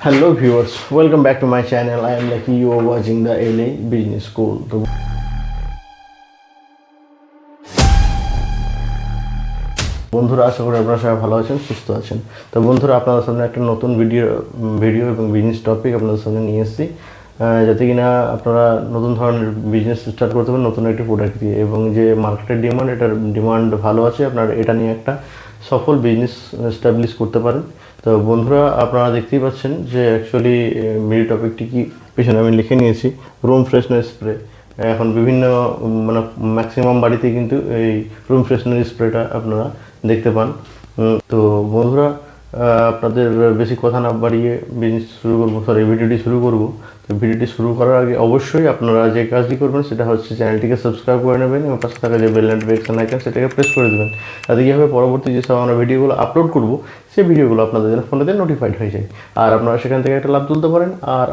Hello viewers, welcome back to my channel. I am Lucky. You are watching the LA Business School. বন্ধুরা, আশা করি আপনারা সবাই ভালো আছেন, সুস্থ আছেন। তো বন্ধুরা, আপনাদের সামনে একটা নতুন ভিডিও এবং বিজনেস টপিক আপনাদের সামনে নিয়ে এসেছি, যাতে কিনা আপনারা নতুন ধরনের বিজনেস স্টার্ট করতে পারেন নতুন একটি প্রোডাক্ট দিয়ে, এবং যে মার্কেটের ডিমান্ড, এটার ডিমান্ড ভালো আছে, আপনারা এটা নিয়ে একটা সফল বিজনেস এস্টাবলিশ করতে পারেন। তো বন্ধুরা, আপনারা দেখতেই পাচ্ছেন যে অ্যাকচুয়ালি ভিডিও টপিকটি কি পেছনে আমি লিখে নিয়েছি, রুম ফ্রেশনার স্প্রে। এখন বিভিন্ন মানে ম্যাক্সিমাম বাড়িতে কিন্তু এই রুম ফ্রেশনার স্প্রেটা আপনারা দেখতে পান। তো বন্ধুরা, আপনাদের বেশি কথা না বাড়িয়ে ভিডিওটি শুরু করব। তো ভিডিওটি শুরু করার আগে অবশ্যই আপনারা যে কাজটি করবেন সেটা হচ্ছে চ্যানেলটিকে সাবস্ক্রাইব করে নেবেন এবং পাশে থাকা যে বেল নোটিফিকেশন আইকন সেটাকে প্রেস করে দেবেন, তাতে কী হবে, পরবর্তী যেসব আমরা ভিডিওগুলো আপলোড করব সেই ভিডিওগুলো আপনাদের যেন ফোনেতে নোটিফাইড হয়ে যায়, আর আপনারা সেখান থেকে একটা লাভ তুলতে পারেন। আর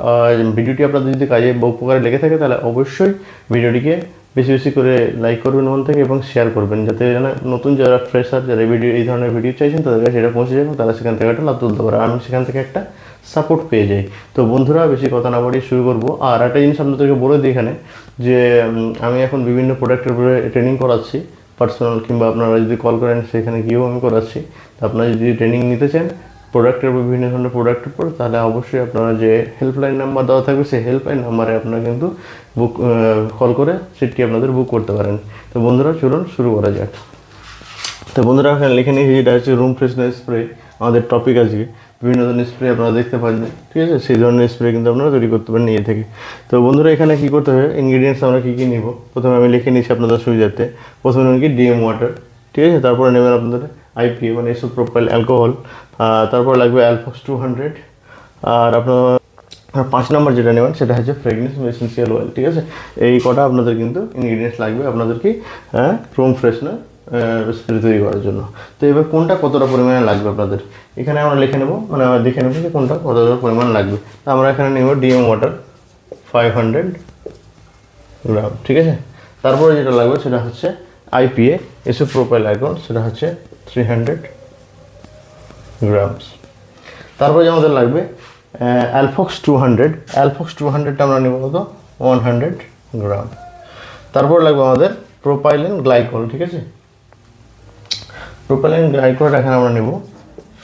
ভিডিওটি আপনাদের যদি কাজে বা উপকারে লেগে থাকে তাহলে অবশ্যই ভিডিওটিকে বেশি বেশি করে লাইক করবেন মন থেকে এবং শেয়ার করবেন, যাতে নতুন যারা ফ্রেশার, যারা এই ধরনের ভিডিও চাইছেন তাদের কাছে সেটা পৌঁছে যাবে, তারা সেখান থেকে একটা লাভ তুলতে পারে, আমি সেখান থেকে একটা সাপোর্ট পেয়ে যাই। তো বন্ধুরা, বেশি কথা না বাড়িয়ে শুরু করবো। আর একটা জিনিস আপনাদেরকে বলে দিই এখানে, যে আমি এখন বিভিন্ন প্রোডাক্টের উপরে ট্রেনিং করাচ্ছি, পার্সোনাল কিংবা আপনারা যদি কল করেন সেখানে গিয়েও আমি করাচ্ছি। তো আপনারা যদি ট্রেনিং নিতে চান প্রোডাক্টের উপর, বিভিন্ন ধরনের প্রোডাক্টের উপর, তাহলে অবশ্যই আপনারা যে হেল্পলাইন নাম্বার দেওয়া থাকবে সেই হেল্পলাইন নাম্বারে আপনারা কিন্তু কল করে সেটি আপনাদের বুক করতে পারেন। তো বন্ধুরা, চলুন শুরু করা যাক। তো বন্ধুরা, এখানে লিখে নিয়েছি যেটা হচ্ছে রুম ফ্রেশনার স্প্রে। আমাদের টপিক আজকে বিভিন্ন ধরনের স্প্রে আপনারা দেখতে পাচ্ছেন, ঠিক আছে? সেই ধরনের স্প্রে কিন্তু আপনারা তৈরি করতে পারেন নিজে থেকে। তো বন্ধুরা, এখানে কী করতে হবে, ইনগ্রিডিয়েন্টস আমরা কী কী নিব প্রথমে আমি লিখে নিচ্ছি আপনাদের সুবিধার্থে। প্রথমে নেবেন কি ডিএম ওয়াটার, ঠিক আছে? তারপরে নেবেন আপনাদের আইপিএ মানে ইসোপ্রোপাইল অ্যালকোহল, তারপর লাগবে অ্যালফক্স 200, আর আপনার 5 নম্বর যেটা নেবেন সেটা হচ্ছে ফ্রেগনেন্স এসেন্সিয়াল অয়েল, ঠিক আছে? এই কটা আপনাদের কিন্তু ইনগ্রিডিয়েন্টস লাগবে আপনাদের কি রুম ফ্রেশনার স্প্রে তৈরি করার জন্য। তো এবার কোনটা কতটা পরিমাণে লাগবে আপনাদের এখানে আমরা লিখে নেব, মানে দেখে নেব যে কোনটা কতটা পরিমাণ লাগবে। তো আমরা এখানে নেব ডিএম ওয়াটার 500 গ্রাম, ঠিক আছে? তারপরে যেটা লাগবে সেটা হচ্ছে আইপিএ ইসোপ্রোপাইল অ্যালকোহল, সেটা হচ্ছে 300 গ্রামস। তারপরে আমাদের লাগবে অ্যালফক্স 200টা আমরা নেব কত, 100 গ্রাম। তারপর লাগবে আমাদের প্রোপাইলিন গ্লাইকল, ঠিক আছে? প্রোপাইলিন গ্লাইকলটা এখানে আমরা নেব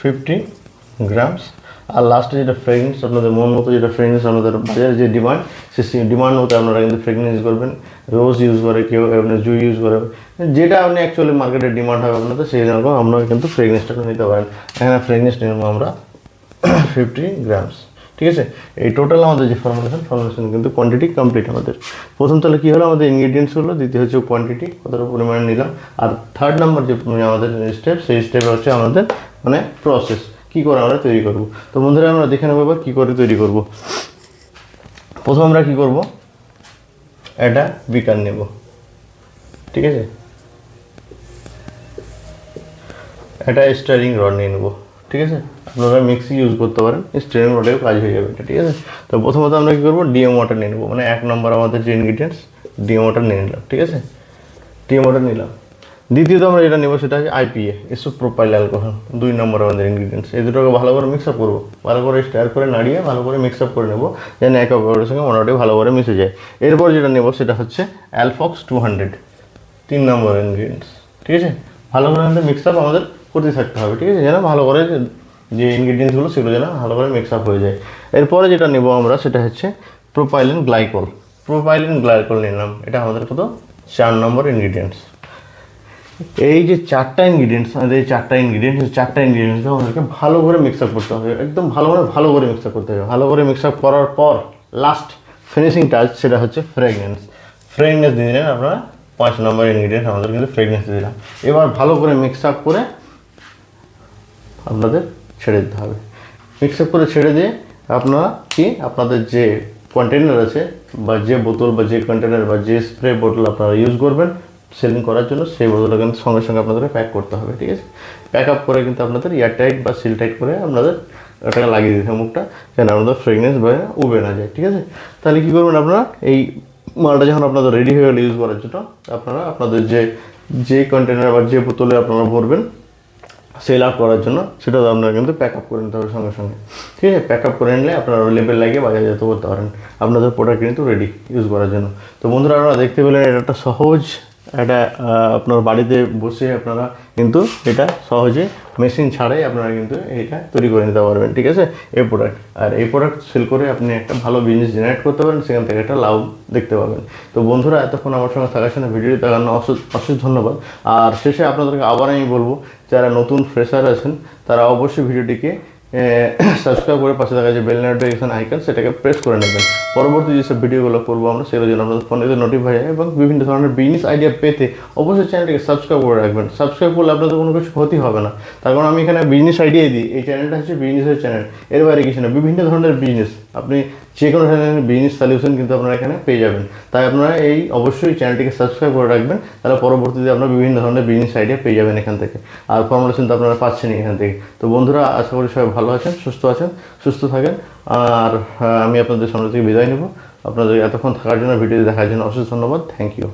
50 গ্রামস। আর লাস্টে যেটা ফ্রেগনেন্স, আপনাদের মন মতো যেটা ফ্রেগনেন্স আপনাদের বাজারে যে ডিমান্ড, সেই ডিমান্ড মতো আপনারা কিন্তু ফ্রেগনেন্স ইউজ করবেন। রোজ ইউজ করে, কেউ আপনার জুই ইউজ করে, যেটা আপনি অ্যাকচুয়ালি মার্কেটের ডিমান্ড হবে আপনাদের, সেই রকম আপনারা কিন্তু ফ্রেগনেন্সটা নিতে পারেন। এখানে ফ্রেগনেন্স নেব আমরা 50 গ্রামস, ঠিক আছে? এই টোটাল আমাদের যে ফর্মুলেশন কিন্তু কোয়ান্টিটি কমপ্লিট আমাদের। প্রথম তাহলে কী হলো, আমাদের ইনগ্রিডিয়েন্টস হলো, দ্বিতীয় হচ্ছে কোয়ান্টিটি কতটা পরিমাণে নিলাম, আর থার্ড নাম্বার যে আমাদের স্টেপ, সেই স্টেপে হচ্ছে আমাদের মানে প্রসেস, কী করে আমরা তৈরি করব। তো বন্ধুরা, আমরা দেখে নেবো এবার কী করে তৈরি করব। প্রথম আমরা কী করব, একটা বিকার নেব, ঠিক আছে? একটা স্টারিং রড নিয়ে নেবো, ঠিক আছে? আপনারা মিক্সি ইউজ করতে পারেন, স্টারিং রডেও কাজ হয়ে যাবে এটা, ঠিক আছে? তো প্রথমত আমরা কী করবো, ডিএম ওয়াটার নিয়ে নেবো, মানে 1 নম্বর আমাদের যে ইনগ্রিডিয়েন্টস ডিএম ওয়াটার নিয়ে নিলাম, ঠিক আছে? ডিএম ওয়াটার নিলাম। দ্বিতীয়ত আমরা যেটা নেবো সেটা হচ্ছে আইপিএ ইসোপ্রোপাইল অ্যালকোহল, 2 নম্বর আমাদের ইনগ্রিডিয়েন্টস। এই দুটোকে ভালো করে মিক্স আপ করবো, ভালো করে স্টার করে নাড়িয়ে ভালো করে মিক্স আপ করে নেবো, যেন একে অপরের সঙ্গে মোটামুটি ভালো করে মিশে যায়। এরপর যেটা নেবো সেটা হচ্ছে অ্যালফক্স 200, 3 নম্বর ইনগ্রিডিয়েন্টস, ঠিক আছে? ভালো করে আমাদের মিক্স আপ আমাদের করতে থাকতে হবে, ঠিক আছে? যেন ভালো করে যে ইনগ্রিডিয়েন্টসগুলো সেগুলো যেন ভালো করে মিক্স আপ হয়ে যায়। এরপরে যেটা নেব আমরা সেটা হচ্ছে প্রোপাইলিন গ্লাইকল নিলাম, এটা আমাদের কত, 4 নম্বর ইনগ্রিডিয়েন্টস। এই যে চারটা ইনগ্রিডিয়েন্টস আমাদেরকে ভালো করে মিক্স আপ করতে হবে, একদম ভালো করে মিক্স আপ করতে হবে। ভালো করে মিক্স আপ করার পর লাস্ট ফিনিশিং টাচ সেটা হচ্ছে ফ্রেগনেন্স দিয়ে দিলেন আপনারা। 5 নম্বর ইনগ্রিডিয়েন্টস আমাদের কিন্তু ফ্রেগনেন্স দিয়ে দিলাম। এবার ভালো করে মিক্স আপ করে আপনাদের ছেড়ে দিতে হবে। মিক্স আপ করে ছেড়ে দিয়ে আপনারা কি আপনাদের যে কন্টেনার আছে, বা যে বোতল বা যে কন্টেনার বা যে স্প্রে বোতল আপনারা ইউজ করবেন সেলিং করার জন্য, সেই বোতলটা কিন্তু সঙ্গে সঙ্গে আপনাদেরকে প্যাক করতে হবে, ঠিক আছে? প্যাক আপ করে কিন্তু আপনাদের এয়ার টাইট বা সিল টাইট করে আপনাদের ওটাকে লাগিয়ে দিতে হবে মুখটা, যেন আপনাদের ফ্রেগনেন্স বাইরে উবে না যায়, ঠিক আছে? তাহলে কী করবেন, আপনারা এই মালটা যখন আপনাদের রেডি হয়ে গেলে ইউজ করার জন্য, আপনারা আপনাদের যে কন্টেনার বা যে বোতলে আপনারা ভরবেন সেল আউট করার জন্য সেটাও আপনারা কিন্তু প্যাক আপ করে নিতে হবে সঙ্গে সঙ্গে। ঠিক আছে, প্যাক আপ করে নিলে আপনারা লেবেল লাগিয়ে বাজারজাত করতে পারেন আপনাদের প্রোডাক্ট কিন্তু রেডি ইউজ করার জন্য। তো বন্ধুরা আপনারা দেখতে পেলেন এটা একটা সহজ এটা আপনার বাড়িতে বসে আপনারা কিন্তু এটা সহজে মেশিন ছাড়াই আপনারা কিন্তু এটা তৈরি করে নিতে পারবেন। ঠিক আছে, এই প্রোডাক্ট আর এই প্রোডাক্ট সেল করে আপনি একটা ভালো বিজনেস জেনারেট করতে পারেন, সেখান থেকে একটা লাভ দেখতে পাবেন। তো বন্ধুরা এতক্ষণ আমার সঙ্গে থাকার জন্য ভিডিওটি দেখার জন্য অশেষ ধন্যবাদ। আর শেষে আপনাদেরকে আবার আমি বলবো, যারা নতুন ফ্রেশার আছেন তারা অবশ্যই ভিডিওটিকে সাবস্ক্রাইব করে পাশে থাকা যে বেল নোটিফিকেশন আইকন সেটাকে প্রেস করে নেবেন। পরবর্তী যেসব ভিডিওগুলো করবো আমরা সেগুলো যেন আপনাদের ফোনে নোটিফাই হয়, এবং বিভিন্ন ধরনের বিজনেস আইডিয়া পেতে অবশ্যই চ্যানেলটিকে সাবস্ক্রাইব করে রাখবেন। সাবস্ক্রাইব করলে আপনাদের কোনো কিছু ক্ষতি হবে না, তার কারণ আমি এখানে বিজনেস আইডিয়াই দিই। এই চ্যানেলটা হচ্ছে বিজনেসের চ্যানেল, এর বাইরে কিছু না। বিভিন্ন ধরনের বিজনেস, আপনি যে কোনো ধরনের বিজনেস সলিউশন কিন্তু আপনারা এখানে পেয়ে যাবেন। তাই আপনারা এই অবশ্যই চ্যানেলটিকে সাবস্ক্রাইব করে রাখবেন, তাহলে পরবর্তীতে আপনারা বিভিন্ন ধরনের বিজনেস আইডিয়া পেয়ে যাবেন এখান থেকে। আর ফর্মুলেশন তো আপনারা পাচ্ছেনই এখান থেকে। তো বন্ধুরা আশা করি সবাই ভালো আছেন, সুস্থ থাকেন। আর আমি আপনাদের সামনে থেকে বিদায় নেব। আপনাদের এতক্ষণ থাকার জন্য, ভিডিও দেখার জন্য অশেষ ধন্যবাদ। Thank you.